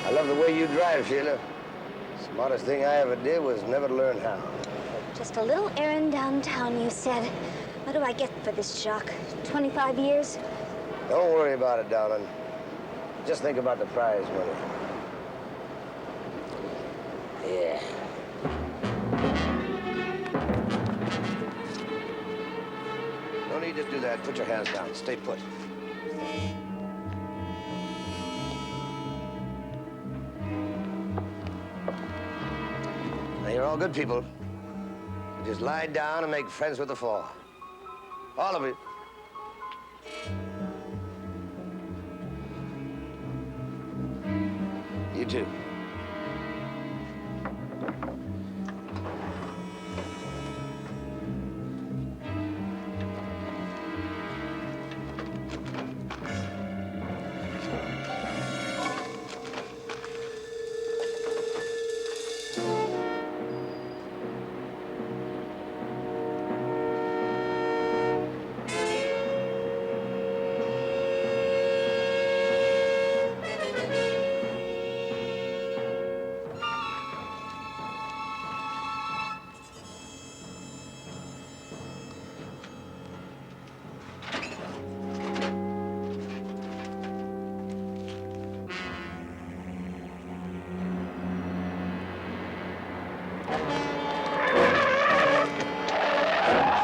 I love the way you drive, Sheila. Smartest thing I ever did was never learn how. Just a little errand downtown, you said. What do I get for this shock? 25 years? Don't worry about it, darling. Just think about the prize money. Yeah. No need to do that. Put your hands down. Stay put. Now, you're all good people. You just lie down and make friends with the fall. All of you. You too.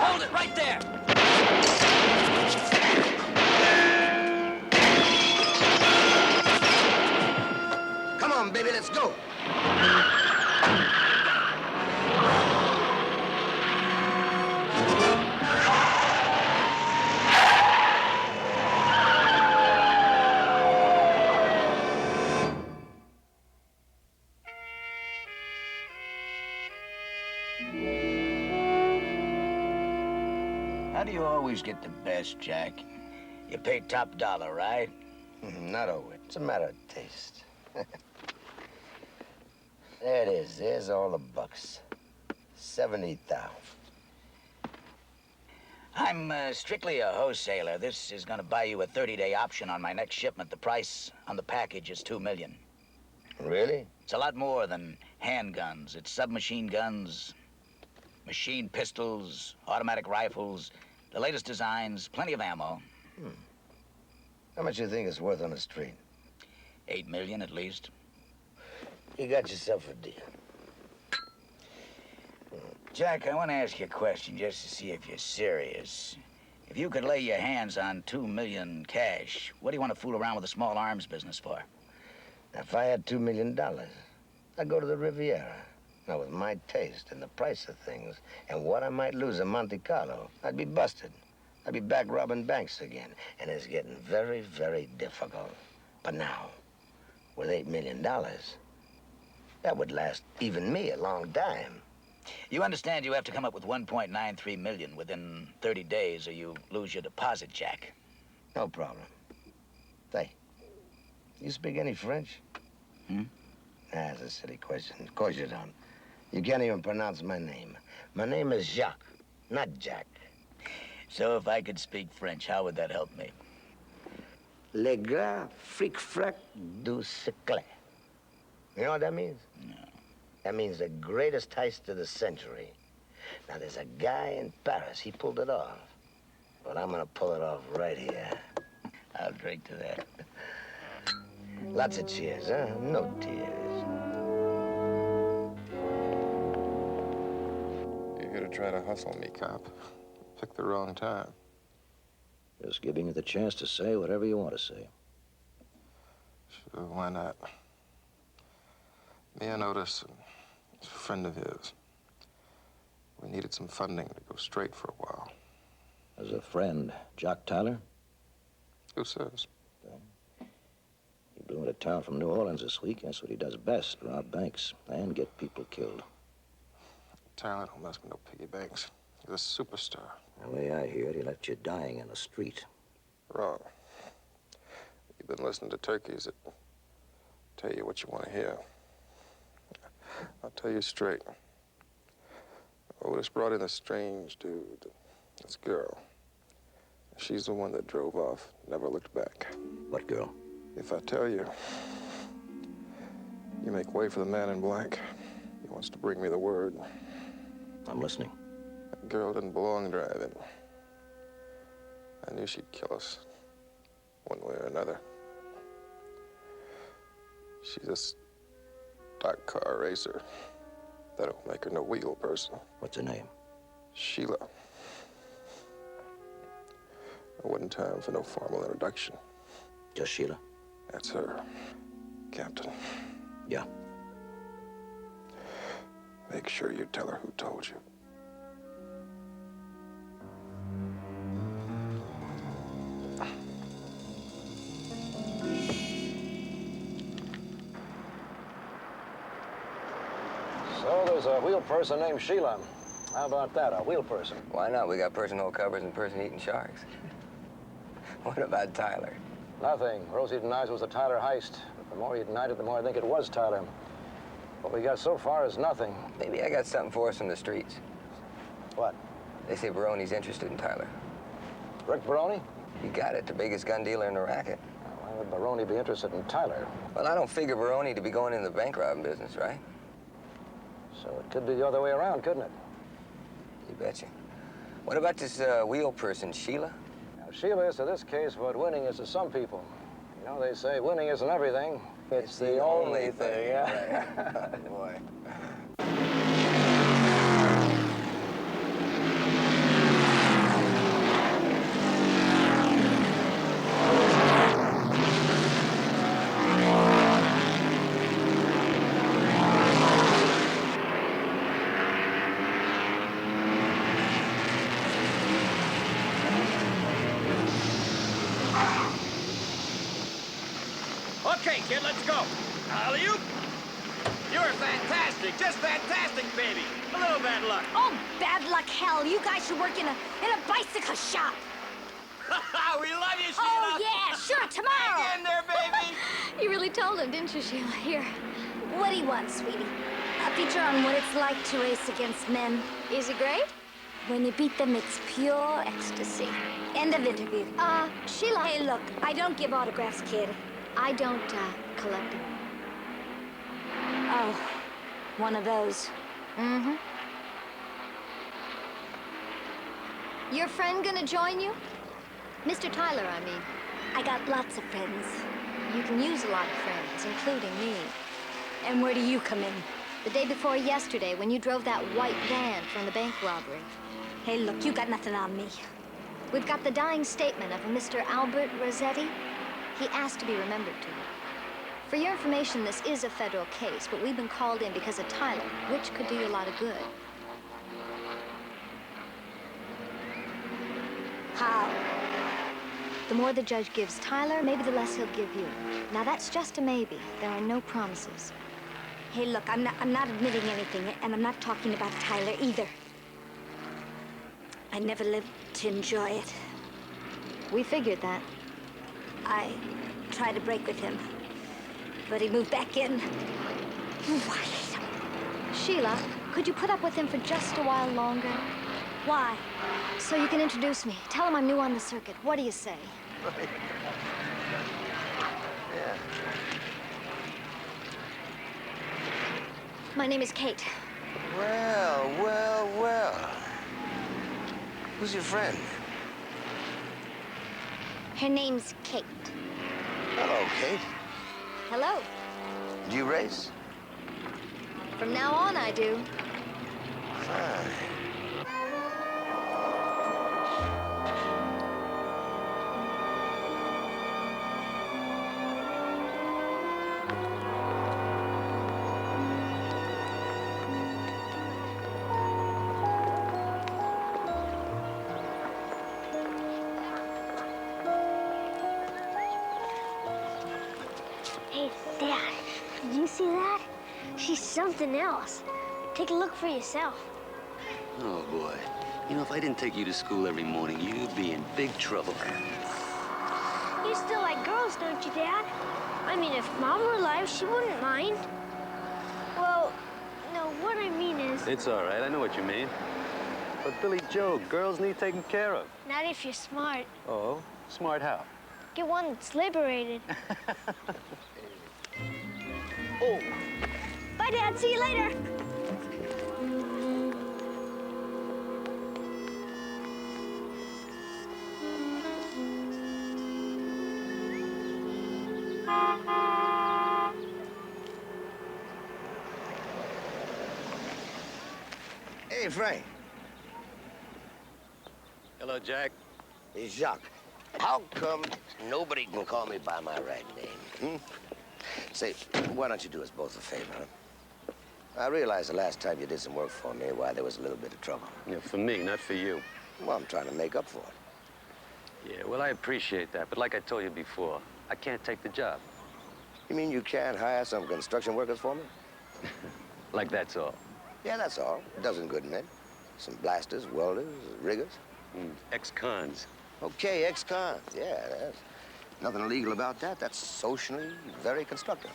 Hold it right there! Come on, baby, let's go. How do you always get the best, Jack? You pay top dollar, right? Not always. It's a matter of taste. There it is. There's all the bucks. 70,000. I'm strictly a wholesaler. This is going to buy you a 30-day option on my next shipment. The price on the package is $2 million. Really? It's a lot more than handguns. It's submachine guns, machine pistols, automatic rifles, the latest designs, plenty of ammo. How much do you think it's worth on the street? $8 million at least. You got yourself a deal. Jack, I want to ask you a question just to see if you're serious. If you could lay your hands on $2 million cash, what do you want to fool around with a small arms business for? Now, if I had $2 million, I'd go to the Riviera. Now, with my taste and the price of things and what I might lose in Monte Carlo, I'd be busted. I'd be back robbing banks again, and it's getting very, very difficult. But now, with $8 million, that would last even me a long time. You understand you have to come up with $1.93 million within 30 days or you lose your deposit, Jack. No problem. Say, You speak any French? Hmm? That's a silly question. Of course you don't. You can't even pronounce my name. My name is Jacques, not Jack. So if I could speak French, how would that help me? Le gras fric-frac du siècle. You know what that means? No. That means the greatest heist of the century. Now, there's a guy in Paris. He pulled it off. But I'm gonna pull it off right here. I'll drink to that. Lots of cheers, huh? No tears. You're here to try to hustle me, cop. Picked the wrong time. Just giving you the chance to say whatever you want to say. Sure, why not? Me and Otis, and a friend of his, we needed some funding to go straight for a while. As a friend, Jock Tyler? Who says? He blew into town from New Orleans this week. That's what he does best, rob banks and get people killed. Tyler don't mess with no piggy banks. He's a superstar. The way I hear it, he left you dying in the street. Wrong. You've been listening to turkeys that tell you what you want to hear. I'll tell you straight. Otis brought in a strange dude, this girl. She's the one that drove off, never looked back. What girl? If I tell you, you make way for the man in black. He wants to bring me the word. I'm listening. That girl didn't belong driving. I knew she'd kill us, one way or another. She's a stock car racer. That don't make her no wheel person. What's her name? Sheila. There wasn't time for no formal introduction. Just Sheila? That's her, Captain. Yeah. Make sure you tell her who told you. So there's a wheel person named Sheila. How about that, a wheel person? Why not? We got person-hole covers and person-eating sharks. What about Tyler? Nothing. Rosie denies it was a Tyler heist. But the more he denied it, the more I think it was Tyler. What we got so far is nothing. Maybe I got something for us from the streets. What? They say Baroni's interested in Tyler. Rick Baroni? You got it, the biggest gun dealer in the racket. Why would Baroni be interested in Tyler? Well, I don't figure Baroni to be going in the bank robbing business, right? So it could be the other way around, couldn't it? You betcha. What about this wheel person, Sheila? Now, Sheila is to this case what winning is to some people. You know, they say winning isn't everything. It's the only thing. Yeah. Right. Boy. Okay, kid, let's go. Alley-oop. You're fantastic, just fantastic, baby. A little bad luck. Oh, bad luck hell. You guys should work in a bicycle shop. We love you, Sheila. Oh, yeah, sure, tomorrow. Hang in there, baby. You really told him, didn't you, Sheila? Here. What do you want, sweetie? A feature on what it's like to race against men. Is it great? When you beat them, it's pure ecstasy. End of interview. Sheila. Hey, look, I don't give autographs, kid. I don't, collect them. Oh, one of those. Mm-hmm. Your friend gonna join you? Mr. Tyler, I mean. I got lots of friends. You can use a lot of friends, including me. And where do you come in? The day before yesterday, when you drove that white van from the bank robbery. Hey, look, you got nothing on me. We've got the dying statement of a Mr. Albert Rossetti. He asked to be remembered to you. For your information, this is a federal case, but we've been called in because of Tyler, which could do you a lot of good. How? The more the judge gives Tyler, maybe the less he'll give you. Now, that's just a maybe. There are no promises. Hey, look, I'm not admitting anything, and I'm not talking about Tyler either. I never lived to enjoy it. We figured that. I tried to break with him. but he moved back in. What? Sheila, could you put up with him for just a while longer? Why? So you can introduce me. Tell him I'm new on the circuit. What do you say? Yeah. My name is Kate. Well, well, well. Who's your friend? Her name's Kate. Hello, Kate. Hello. Do you race? From now on, I do. Fine. Hey, Dad, did you see that? She's something else. Take a look for yourself. Oh, boy. You know, if I didn't take you to school every morning, you'd be in big trouble. You still like girls, don't you, Dad? I mean, if Mom were alive, she wouldn't mind. Well, no, what I mean is... It's all right. I know what you mean. But, Billy Joe, girls need taken care of. Not if you're smart. Oh? Smart how? Get one that's liberated. Oh! Bye, Dad. See you later. Hey, Frank. Hello, Jack. Hey, Jacques. How come nobody can call me by my right name? Say, why don't you do us both a favor, huh? I realized the last time you did some work for me, why there was a little bit of trouble. Yeah, for me, not for you. Well, I'm trying to make up for it. Yeah, well, I appreciate that, but like I told you before, I can't take the job. You mean you can't hire some construction workers for me? Like that's all. Yeah, that's all. A dozen good men. Some blasters, welders, riggers. Ex-cons. Okay, ex-cons. Yeah, there's nothing illegal about that. That's socially very constructive.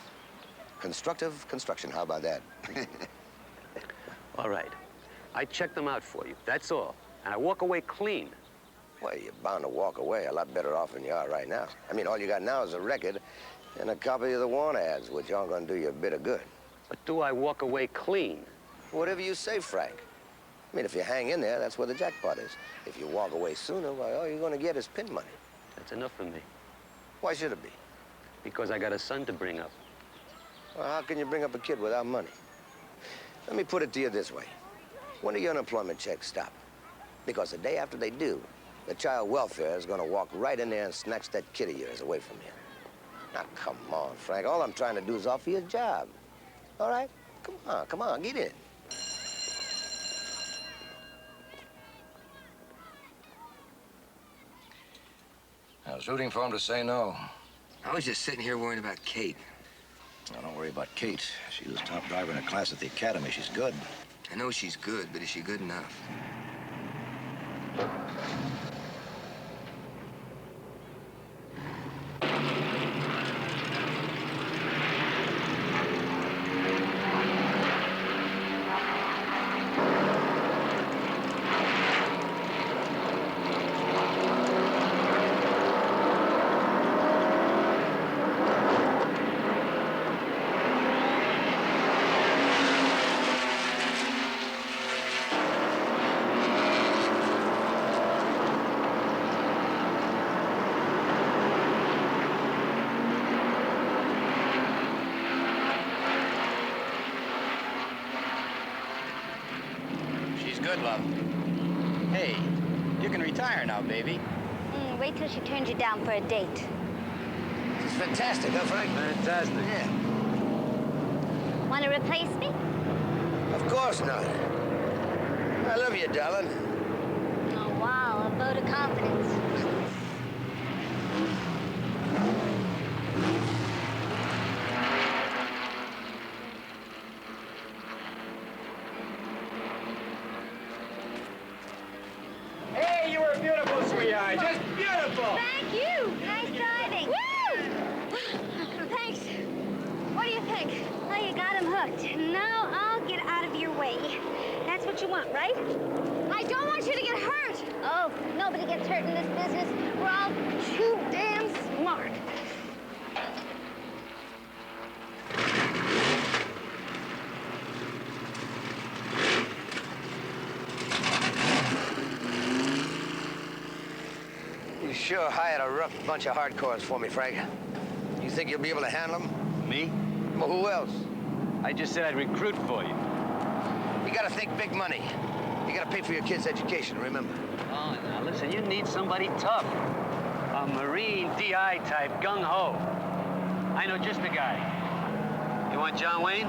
Constructive construction, how about that? All right. I check them out for you, that's all. And I walk away clean. Well, you're bound to walk away a lot better off than you are right now. I mean, all you got now is a record and a copy of the want ads, which aren't going to do you a bit of good. But do I walk away clean? Whatever you say, Frank. I mean, if you hang in there, that's where the jackpot is. If you walk away sooner, why, all you're going to get is pin money. That's enough for me. Why should it be? Because I got a son to bring up. Well, how can you bring up a kid without money? Let me put it to you this way. When do your unemployment checks stop? Because the day after they do, the child welfare is going to walk right in there and snatch that kid of yours away from you. Now, come on, Frank. All I'm trying to do is offer you a job. All right? Come on, get in. I was rooting for him to say no. I was just sitting here worrying about Kate. Now, don't worry about Kate. She was top driver in her class at the academy. She's good. I know she's good, but is she good enough? Good, love. Hey, you can retire now, baby. Wait till she turns you down for a date. It's fantastic, huh, Frank? Fantastic. Yeah. Want to replace me? Of course not. I love you, darling. Oh, wow, a vote of confidence. Hey, you were beautiful, sweetheart. Just beautiful. Thank you. Nice driving. Woo! Thanks. want, right? I don't want you to get hurt. Oh, nobody gets hurt in this business. We're all too damn smart. You sure hired a rough bunch of hardcores for me, Frank. You think you'll be able to handle them? Me? Well, who else? I just said I'd recruit for you. You gotta think big money. You gotta pay for your kids' education, remember? Oh, now listen, you need somebody tough. A Marine DI type, gung-ho. I know just the guy. You want John Wayne?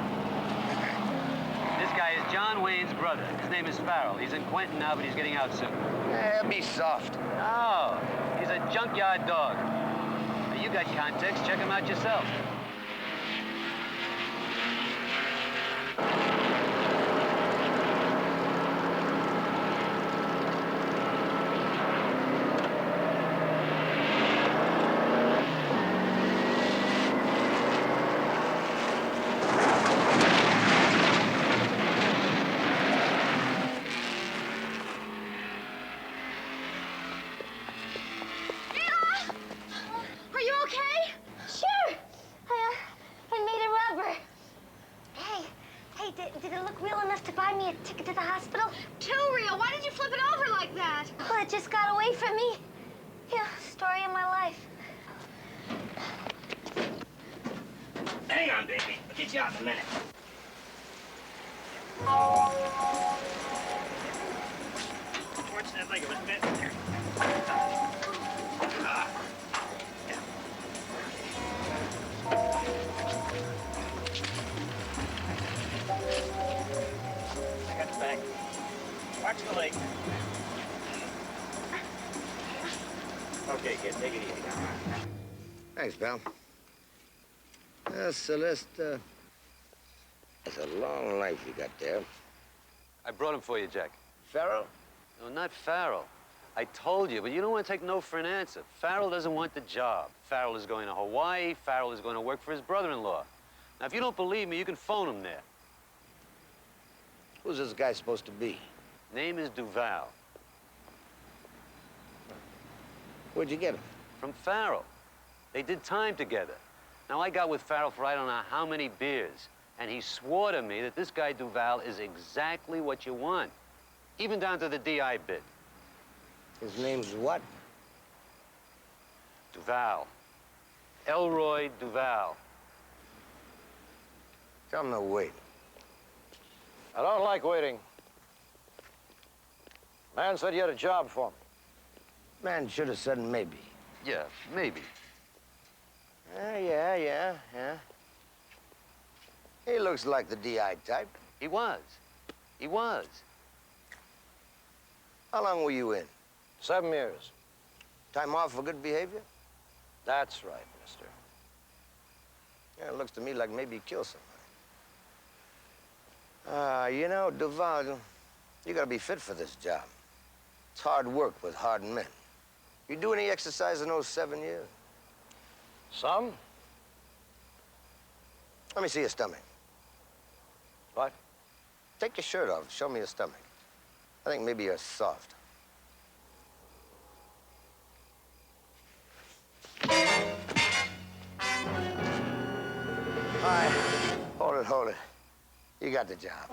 This guy is John Wayne's brother. His name is Farrell. He's in Quentin now, but he's getting out soon. Yeah, be soft. No, he's a junkyard dog. Now, you got contacts. Check him out yourself. Are you okay? Sure. I made a rubber. Hey, did it look real enough to buy me a ticket to the hospital? Too real. Why did you flip it over like that? Well, it just got away from me. Yeah, story of my life. Hang on, baby. I'll get you out in a minute. Fortunate like it was meant there. I got the back. Watch the leg. Okay, kid, take it easy now. Thanks, pal. Celeste, it's a long life you got there. I brought him for you, Jack. Farrell? No, not Farrell. I told you, but you don't want to take no for an answer. Farrell doesn't want the job. Farrell is going to Hawaii. Farrell is going to work for his brother-in-law. Now, if you don't believe me, you can phone him there. Who's this guy supposed to be? Name is Duval. Where'd you get him? From Farrell. They did time together. Now, I got with Farrell for I don't know how many beers, and he swore to me that this guy Duval is exactly what you want, even down to the DI bit. His name's what? Duval. Elroy Duval. Tell him to wait. I don't like waiting. Man said you had a job for him. Man should have said maybe. Yeah, maybe. Yeah. He looks like the DI type. He was. He was. How long were you in? 7 years. Time off for good behavior? That's right, mister. Yeah, it looks to me like maybe he killed somebody. You know, Duval, you gotta be fit for this job. It's hard work with hardened men. You do any exercise in those 7 years? Some? Let me see your stomach. What? Take your shirt off. Show me your stomach. I think maybe you're soft. All right. Hold it. You got the job.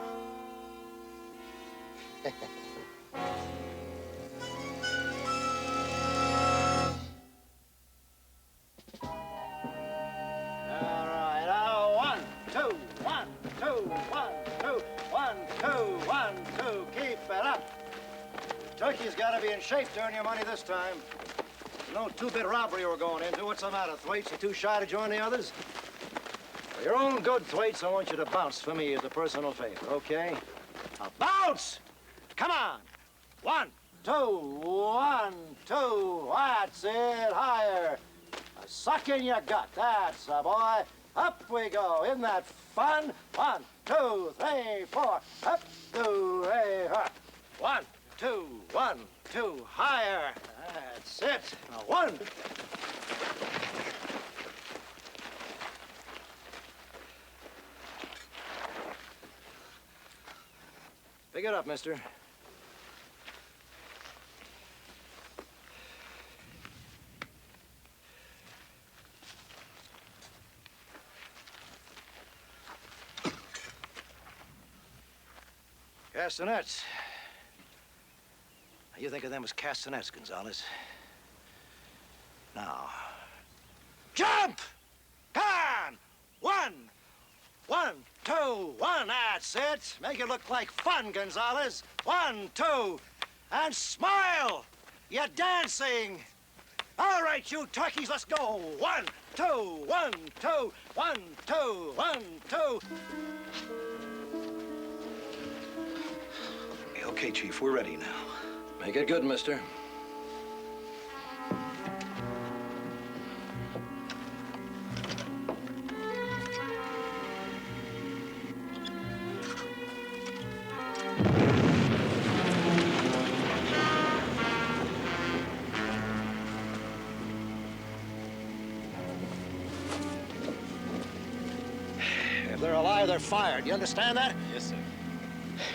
All right, now 1, 2, 1, 2, 1, 2, 1, 2, 1, 2. Keep it up. Turkey's got to be in shape to earn your money this time. No two-bit robbery we're going into. What's the matter, Thwaites? You too shy to join the others? For your own good, Thwaites, I want you to bounce for me as a personal favor, okay? Now bounce! Come on. 1, 2, 1, 2. That's it. Higher. Suck in your gut. That's a boy. Up we go. Isn't that fun? 1, 2, 3, 4. Up, 2, 3, 4. 1, 2, 1, 2. Higher. That's it. Now 1. Pick it up, mister. Castanets. You think of them as castanets, Gonzalez. Now, jump! Come on! One, two, one. That's it. Make it look like fun, Gonzalez. 1, 2, and smile. You're dancing. All right, you turkeys, let's go. 1, 2, 1, 2, 1, 2, 1, 2. Okay, Chief, we're ready now. Make it good, mister. If they're alive, they're fired. You understand that? Yes, sir.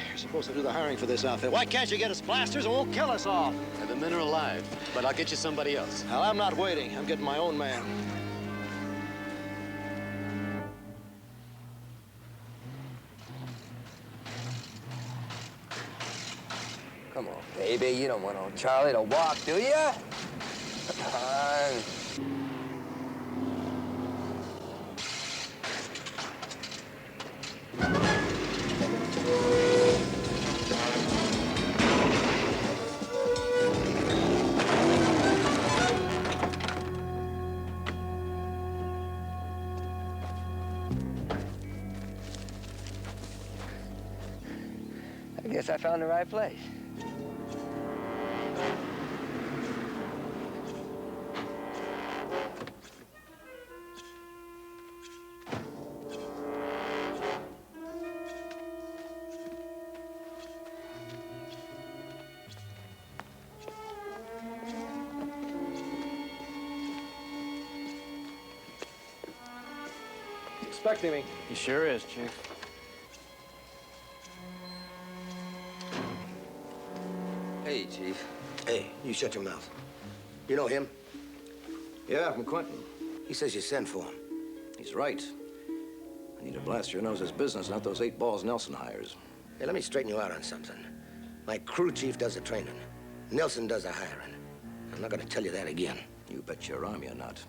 You're supposed to do the hiring for this outfit. Why can't you get us blasters and won't kill us all? And the men are alive, but I'll get you somebody else. Hell, I'm not waiting. I'm getting my own man. Come on, baby. You don't want old Charlie to walk, do you? Come on. I guess I found the right place. Expecting me. He sure is, Chief. Hey, Chief. Hey, you shut your mouth. You know him? Yeah, from Quentin. He says you sent for him. He's right. I need a blaster who knows his business, not those 8 balls Nelson hires. Hey, let me straighten you out on something. My crew chief does the training. Nelson does the hiring. I'm not gonna tell you that again. You bet your arm you're not.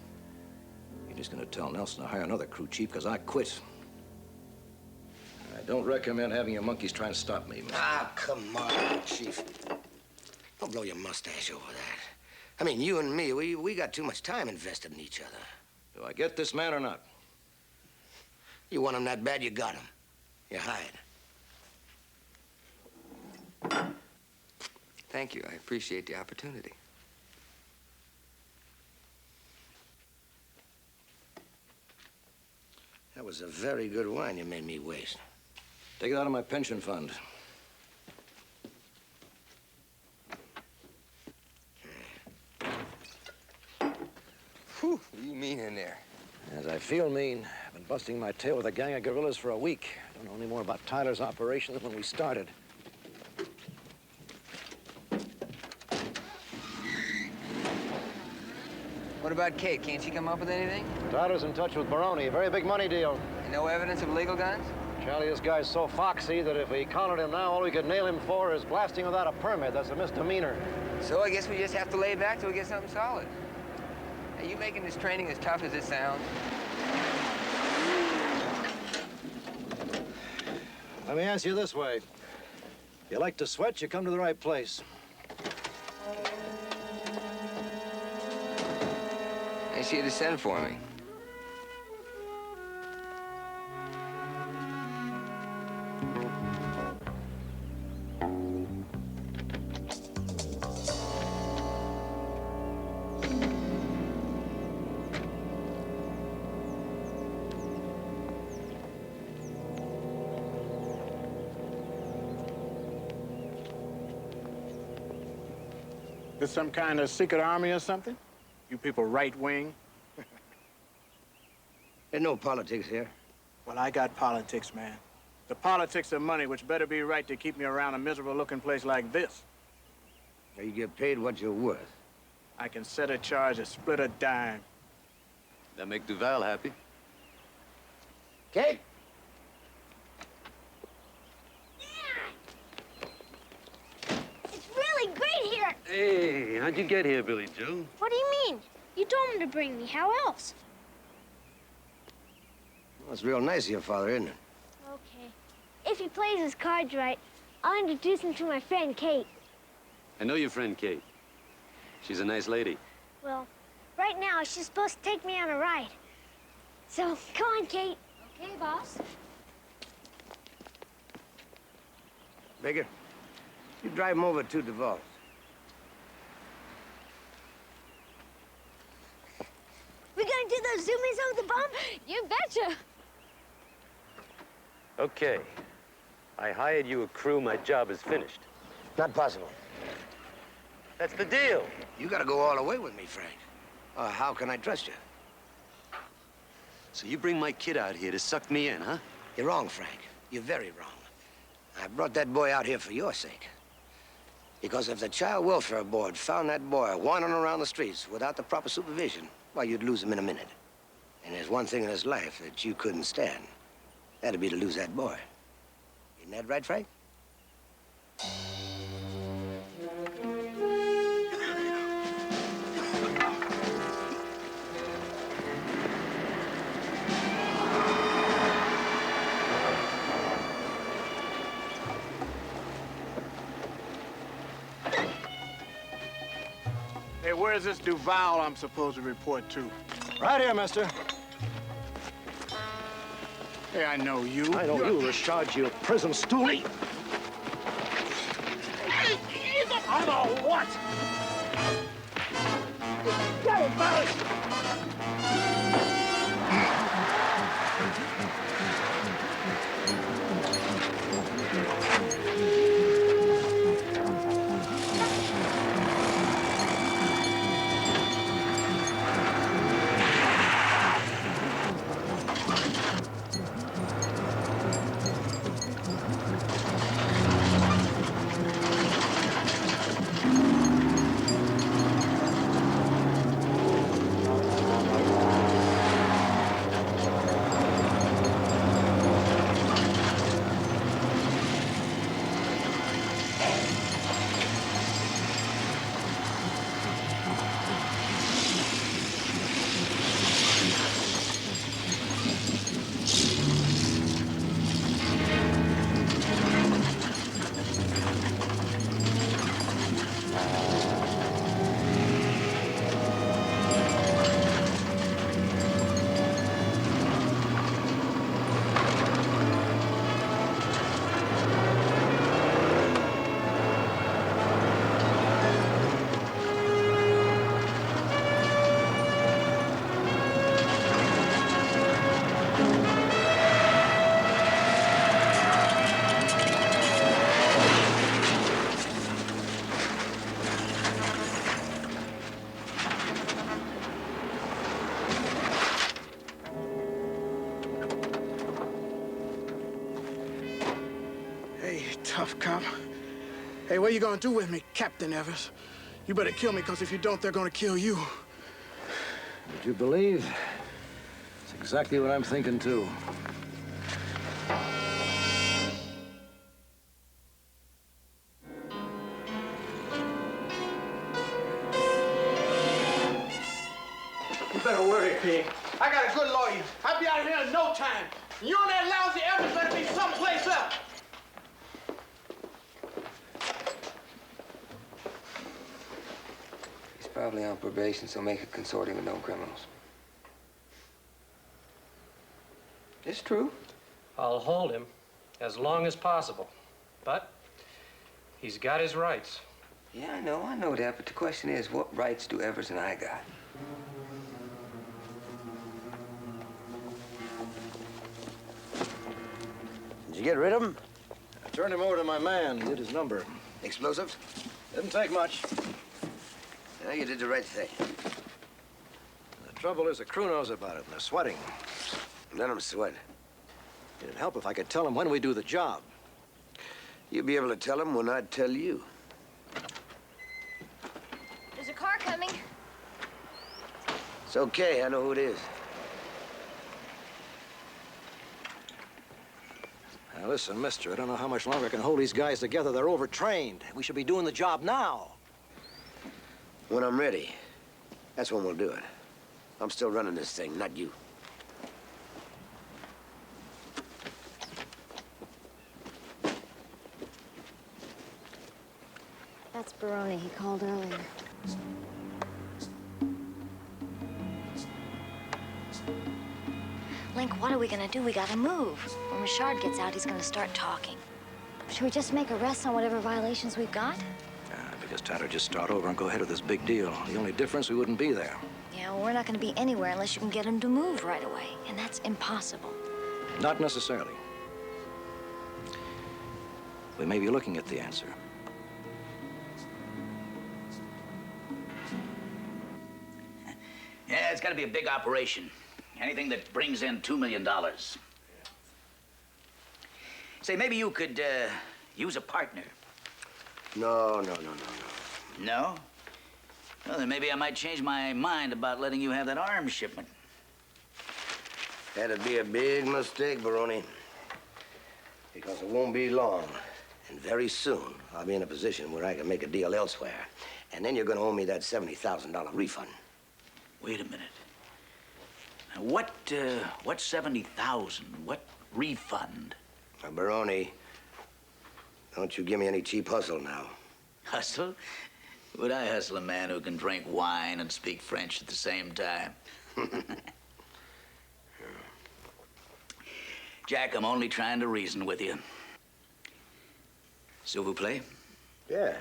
You're just gonna tell Nelson to hire another crew chief because I quit. I don't recommend having your monkeys trying to stop me, mister. Ah, come on, Chief. Don't blow your mustache over that. I mean, you and me, we got too much time invested in each other. Do I get this man or not? You want him that bad, you got him. You're hired. Thank you. I appreciate the opportunity. That was a very good wine you made me waste. Take it out of my pension fund. Whew, what do you mean in there? As I feel mean, I've been busting my tail with a gang of guerrillas for a week. I don't know any more about Tyler's operation than when we started. What about Kate? Can't she come up with anything? Tyler's in touch with Baroni. Very big money deal. And no evidence of illegal guns? Charlie, this guy's so foxy that if we collared him now, all we could nail him for is blasting without a permit. That's a misdemeanor. So I guess we just have to lay back till we get something solid. Are you making this training as tough as it sounds? Let me ask you this way. You like to sweat, you come to the right place. I see you to send for me. This some kind of secret army or something? You people right-wing? There's no politics here. Well, I got politics, man. The politics of money, which better be right to keep me around a miserable-looking place like this. You get paid what you're worth. I can set a charge a split a dime. That make Duval happy. Kate? It's really great here. Hey, how'd you get here, Billy Joe? What do you mean? You told him to bring me. How else? Well, it's real nice of your father, isn't it? Okay. If he plays his cards right, I'll introduce him to my friend Kate. I know your friend Kate. She's a nice lady. Well, right now she's supposed to take me on a ride. So, come on, Kate. Okay, boss. Baker, you drive him over to Duval's. We gonna do those zoomies over the bump? You betcha. Okay. I hired you a crew. My job is finished. Not possible. That's the deal. You gotta go all the way with me, Frank. How can I trust you? So you bring my kid out here to suck me in, huh? You're wrong, Frank. You're very wrong. I brought that boy out here for your sake. Because if the Child Welfare Board found that boy wandering around the streets without the proper supervision, well, you'd lose him in a minute. And there's one thing in his life that you couldn't stand. That'd be to lose that boy. Isn't that right, Frank? Hey, where's this Duval I'm supposed to report to? Right here, mister. Hey, I know you. I know you, Rashad, you prison stoolie. I'm a what? Get him, fellas! Tough cop. Hey, what are you gonna do with me, Captain Evers? You better kill me, because if you don't, they're gonna kill you. Would you believe? It's exactly what I'm thinking, too. You better worry, Pig. I got a good lawyer. I'll be out of here in no time. You and that lousy Evans let me someplace else. He's probably on probation, so make a consortium with known criminals. It's true. I'll hold him as long as possible. But he's got his rights. Yeah, I know that, but the question is, what rights do Evers and I got? Did you get rid of him? I turned him over to my man. He did his number. Explosives? Didn't take much. Yeah, you did the right thing. The trouble is the crew knows about it, and they're sweating. Let them sweat. It'd help if I could tell him when we do the job. You'll be able to tell him when I tell you. There's a car coming. It's okay, I know who it is. Now, listen, mister, I don't know how much longer I can hold these guys together. They're overtrained. We should be doing the job now. When I'm ready, that's when we'll do it. I'm still running this thing, not you. That's Baroni. He called earlier. Link, what are we gonna do? We gotta move. When Richard gets out, he's gonna start talking. Should we just make arrests on whatever violations we've got? Because Tyler just start over and go ahead with this big deal. The only difference, we wouldn't be there. Yeah, well, we're not gonna be anywhere unless you can get him to move right away. And that's impossible. Not necessarily. We may be looking at the answer. Yeah, it's got to be a big operation. Anything that brings in $2 million. Say, maybe you could use a partner. No. No? Well, then maybe I might change my mind about letting you have that arms shipment. That'd be a big mistake, Baroni. Because it won't be long. And very soon, I'll be in a position where I can make a deal elsewhere. And then you're gonna owe me that $70,000 refund. Wait a minute. Now, what 70,000? What refund? Now, Baroni, don't you give me any cheap hustle now. Hustle? Would I hustle a man who can drink wine and speak French at the same time? Jack, I'm only trying to reason with you. S'il vous plaît? Yeah.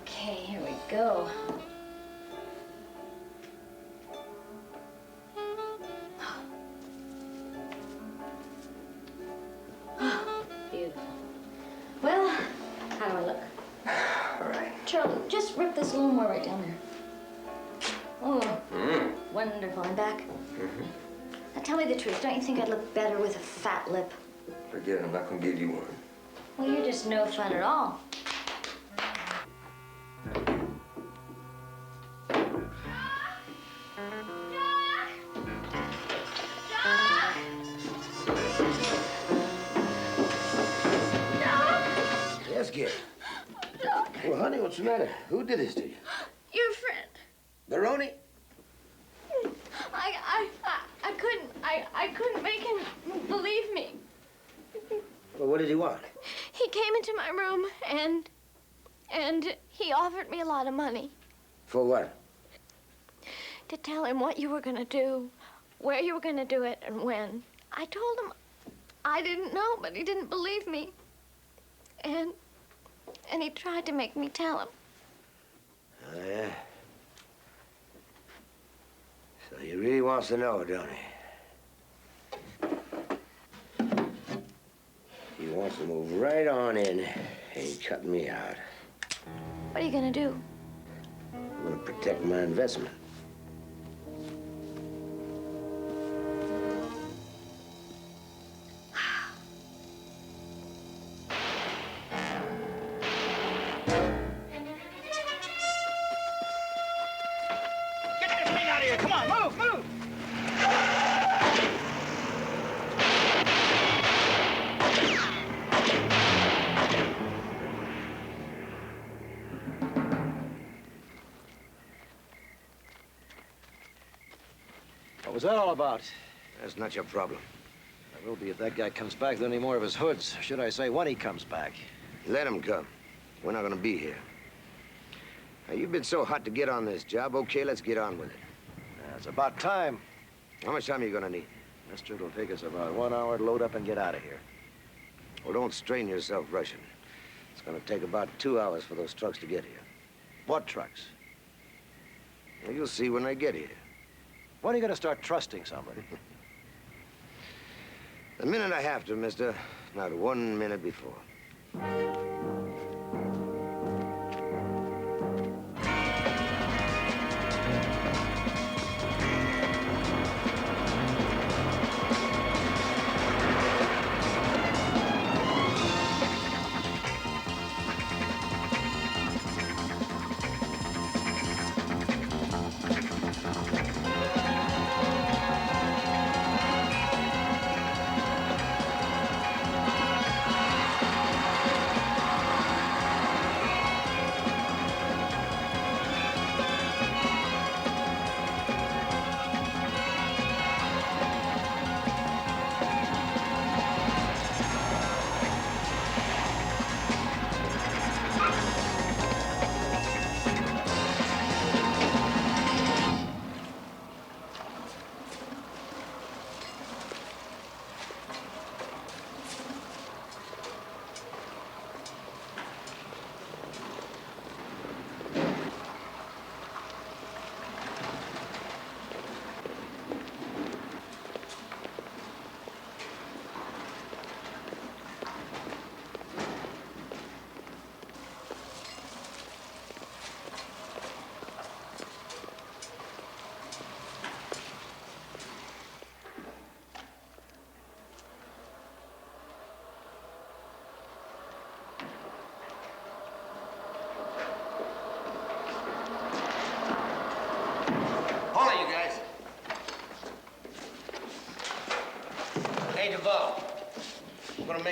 Okay, here we go. Beautiful. Well, how do I look? All right. Charlie, just rip this a little more right down there. Oh, wonderful. I'm back. Now tell me the truth. Don't you think I'd look better with a fat lip? Forget it, I'm not gonna give you one. Well, you're just no fun at all. Yes, kid. Well, honey, what's the matter? Who did this to you? Your friend. Baroni? I couldn't make him believe me. Well, what did he want? He came into my room and he offered me a lot of money For what? to tell him what you were gonna do, where you were gonna do it, and when. I told him I didn't know, but he didn't believe me. And he tried to make me tell him. Oh, yeah? So he really wants to know, don't he? He wants to move right on in and cut me out. What are you gonna do? I'm gonna protect my investment. Get that thing out of here! Come on, move! What was that all about? That's not your problem. It will be if that guy comes back with any more of his hoods. Should I say when he comes back? Let him come. We're not gonna be here. Now, you've been so hot to get on this job. Okay, let's get on with it. It's about time. How much time are you gonna need? Mister, it'll take us about 1 hour to load up and get out of here. Well, don't strain yourself rushing. It's gonna take about 2 hours for those trucks to get here. What trucks? Well, you'll see when they get here. When are you gonna start trusting somebody? The minute I have to, mister. Not 1 minute before.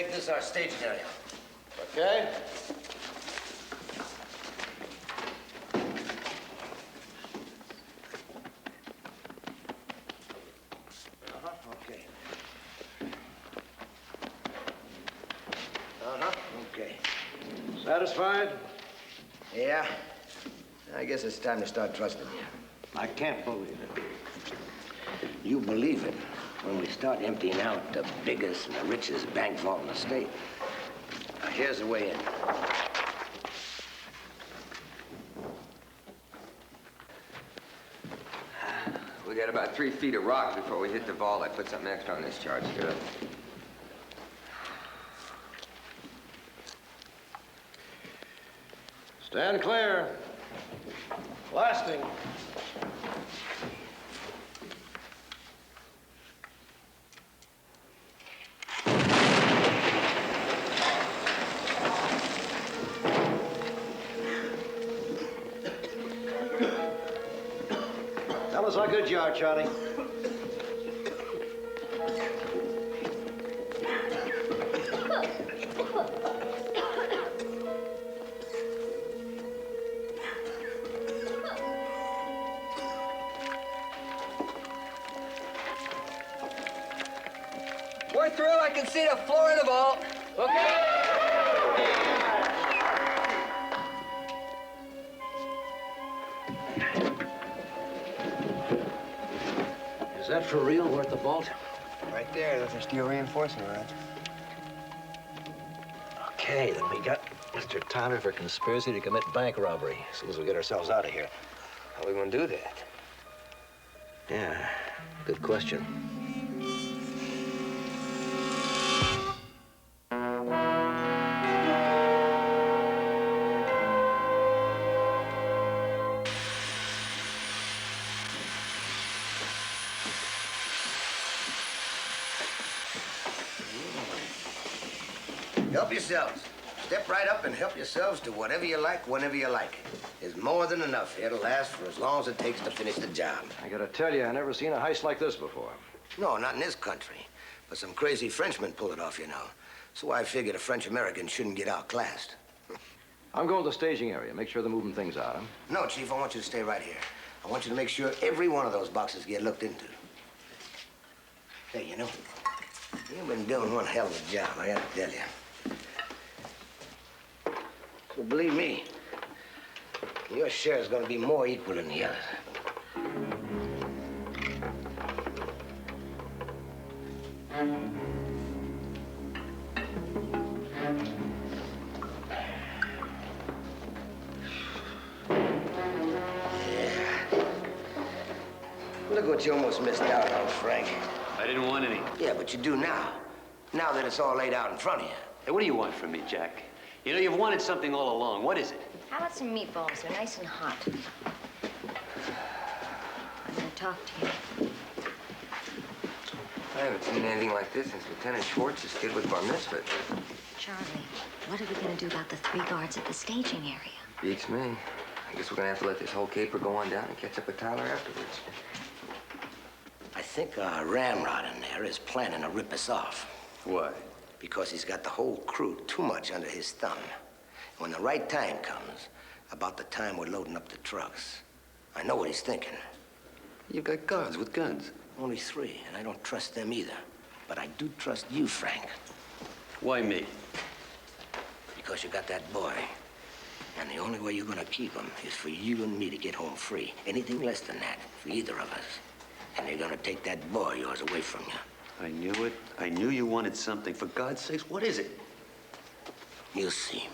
make this our staging area. Okay? Okay. Okay. Satisfied? Yeah. I guess it's time to start trusting you. I can't believe it. You believe it when we start emptying out the biggest and the richest bank vault in the state. Now, here's the way in. We got about 3 feet of rock before we hit the vault. I put something extra on this charge. Good. Stand clear. Blasting. Tell us how good you are, Charlie. We're through. I can see the floor of the vault. Okay? Is that for real? We're at the vault? Right there. Those are steel reinforcement rods. Okay, then we got Mr. Tyler for conspiracy to commit bank robbery as soon as we get ourselves out of here. How are we gonna do that? Yeah, good question. Help yourselves. Step right up and help yourselves to whatever you like, whenever you like. There's more than enough here to last for as long as it takes to finish the job. I gotta tell you, I never seen a heist like this before. No, not in this country. But some crazy Frenchmen pull it off, you know. So I figured a French-American shouldn't get outclassed. I'm going to the staging area. Make sure they're moving things out, huh? No, Chief, I want you to stay right here. I want you to make sure every one of those boxes get looked into. Hey, you know, you've been doing one hell of a job, I gotta tell you. So believe me, your share is gonna be more equal than the others. Look what you almost missed out on, Frank. I didn't want any. Yeah, but you do now. Now that it's all laid out in front of you. Hey, what do you want from me, Jack? You know, you've wanted something all along. What is it? How about some meatballs? They're nice and hot. I'm gonna talk to you. I haven't seen anything like this since Lieutenant Schwartz's kid with bar mitzvah. Charlie, what are we gonna do about the 3 guards at the staging area? Beats me. I guess we're gonna have to let this whole caper go on down and catch up with Tyler afterwards. I think our ramrod in there is planning to rip us off. Why? Because he's got the whole crew too much under his thumb. When the right time comes, about the time we're loading up the trucks, I know what he's thinking. You've got guards with guns. Only 3, and I don't trust them either. But I do trust you, Frank. Why me? Because you got that boy. And the only way you're gonna keep him is for you and me to get home free. Anything less than that, for either of us. And they're gonna take that boy of yours away from you. I knew it. I knew you wanted something. For God's sakes, what is it? You'll see.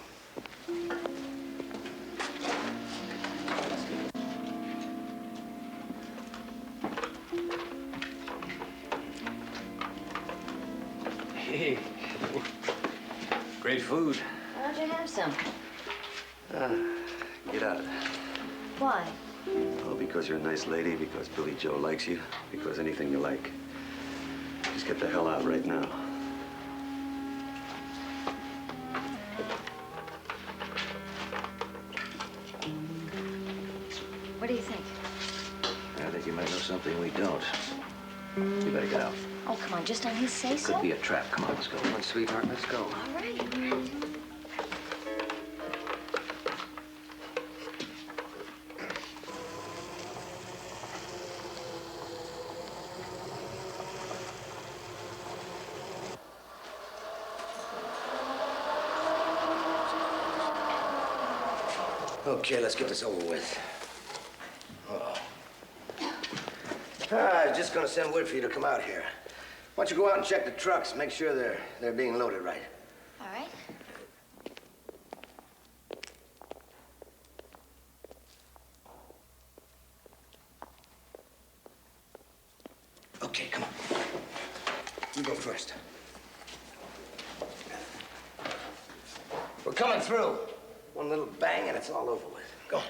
Hey. Great food. Why don't you have some? Get out. Why? Oh, because you're a nice lady, because Billy Joe likes you, because anything you like. Just get the hell out right now. What do you think? I think you might know something we don't. You better get out. Oh, come on, just on his say-so? Could be a trap. Come on, let's go. Come on, sweetheart, let's go. All right. Okay, let's get this over with. I was just gonna send word for you to come out here. Why don't you go out and check the trucks, make sure they're being loaded right. All right. Okay, come on. You go first. We're coming through. One little bang and it's all over with. Go.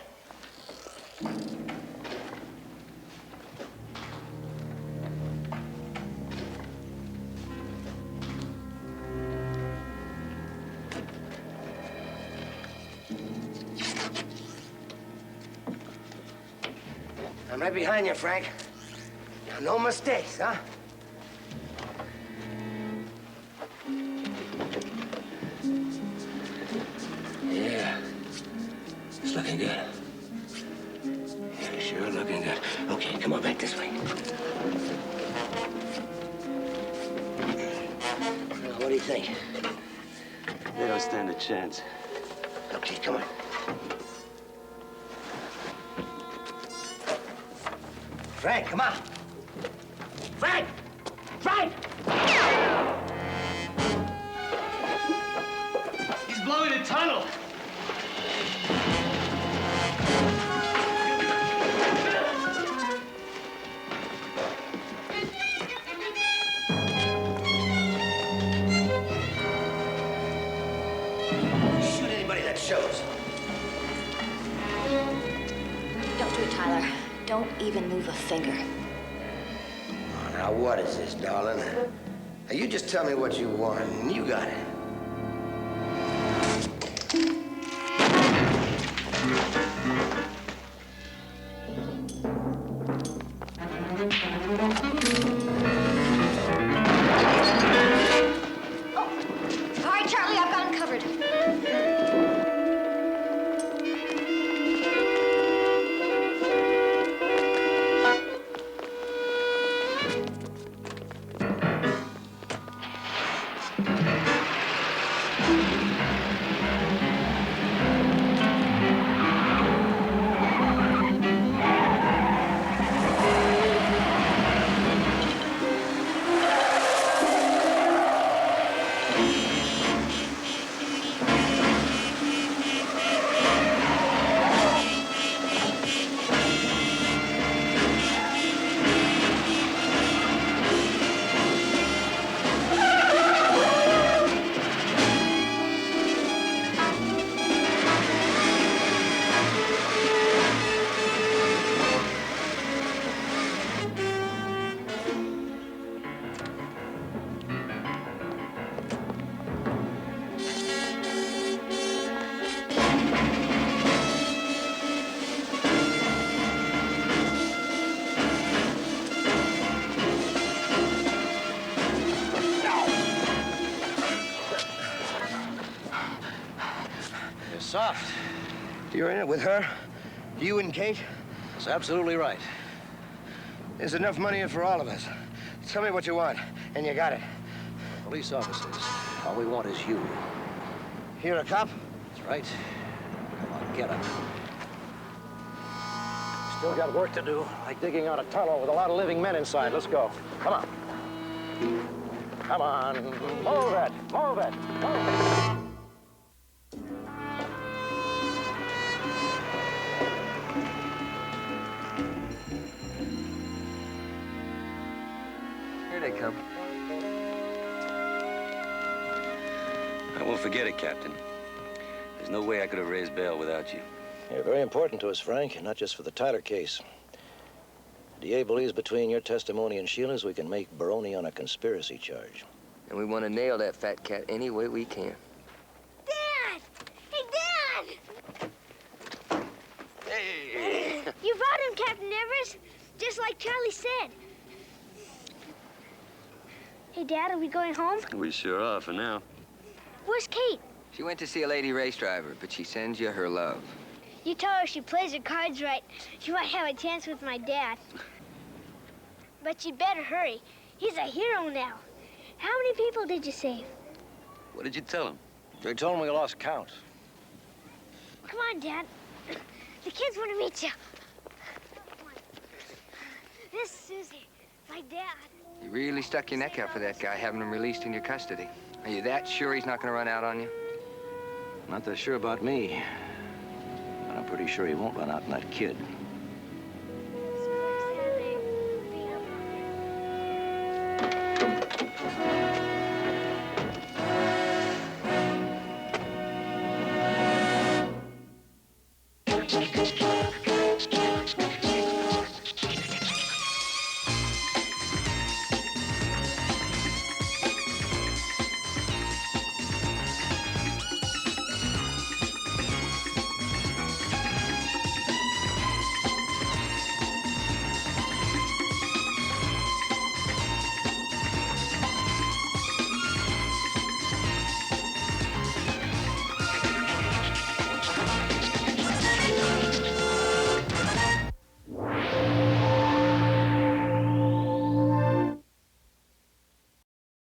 I'm right behind you, Frank. Now, no mistakes, huh? Yeah. It's looking good. Yeah, sure looking good. Okay, come on back this way. Now, what do you think? They don't stand a chance. Okay, come on. Frank, come on. Frank! Frank! He's blowing a tunnel. Shoot anybody that shows. Don't do it, Tyler. Don't even move a finger. Oh, now, what is this, darling? Now, you just tell me what you want, and you got it. All right, Charlie, I've got him covered. Soft. You're in it with her? You and Kate? That's absolutely right. There's enough money in for all of us. Tell me what you want, and you got it. Police officers, all we want is you. You're a cop? That's right. Come on, get up. Still got work to do, like digging out a tunnel with a lot of living men inside. Let's go. Come on. Come on. Move it. Move it. Move it. Here they come. I won't forget it, Captain. There's no way I could have raised bail without you. You're very important to us, Frank, not just for the Tyler case. The DA believes between your testimony and Sheila's, we can make Baroni on a conspiracy charge. And we want to nail that fat cat any way we can. Dad! Hey, Dad! Hey! You brought him, Captain Evers, just like Charlie said. Hey, Dad, are we going home? We sure are for now. Where's Kate? She went to see a lady race driver, but she sends you her love. You tell her if she plays her cards right, she might have a chance with my dad. But you better hurry. He's a hero now. How many people did you save? What did you tell him? They told him we lost count. Come on, Dad. The kids want to meet you. This is Susie, my dad. You really stuck your neck out for that guy, having him released in your custody. Are you that sure he's not going to run out on you? Not that sure about me. But I'm pretty sure he won't run out on that kid.